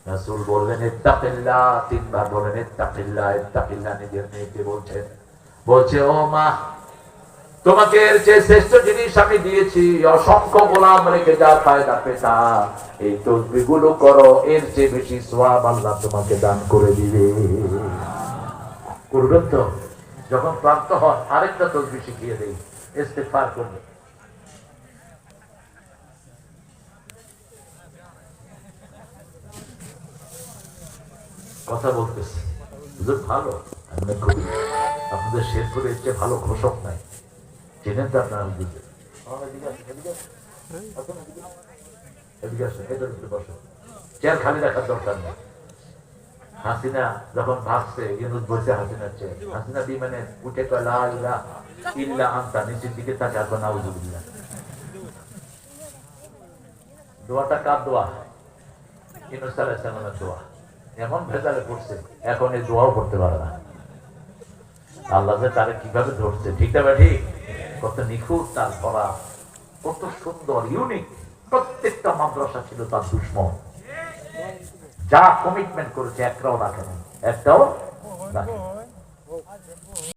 রাসূল বললেন ইত্তাকিল্লাহ, তিনবার বলেন ইত্তাকিল্লাহ ইত্তাকিল্লাহ। নিজের মেয়েকে বলছেন, বলছে ও মা, তোমাকে এর চেয়ে শ্রেষ্ঠ জিনিস আমি দিয়েছি, অসংখ্য গোলাম রেখে যা ফায়দা পেতা, এই তসবিহ গুলো করো, এর চেয়ে বেশি সওয়াব আল্লাহ তোমাকে দান করে দিবে। করবেন তো? যখন ক্লান্ত হন আরেকটা তসবিহ শিখিয়ে দেই, ইস্তেগফার করবেন। কথা বলতেছি হুজুর, ভালো আপনি কবি, আপনাদের শেরপুরের চেয়ে ভালো ঘোষক নাই, চেনেন তো আপনারা হুজুরদের। চেয়ার খালি রাখার দরকার নেই। হাসিনা যখন ভাবছে ইউনূস বলছে হাসিনার চেয়ে, হাসিনা বিমানে উঠে কয় লা ইলাহা ইল্লা আনতা, নিচের দিকে তাকে আর নাউযুবিল্লাহ। দোয়াটা কার দোয়া? ইউনূস আলাইহিস সালামের দোয়া। এমন ভেজালে পড়ছে এখন এই দোয়াও করতে পারে না। আল্লাহ যে তারে কিভাবে ধরছে, ঠিক না ঠিক? কত নিখুঁত তার ধরা, কত সুন্দর ইউনিক। প্রত্যেকটা মাদ্রাসা ছিল তার দুশ্মন, যা কমিটমেন্ট করেছে একটাও রাখেনি, একটাও রাখেনি।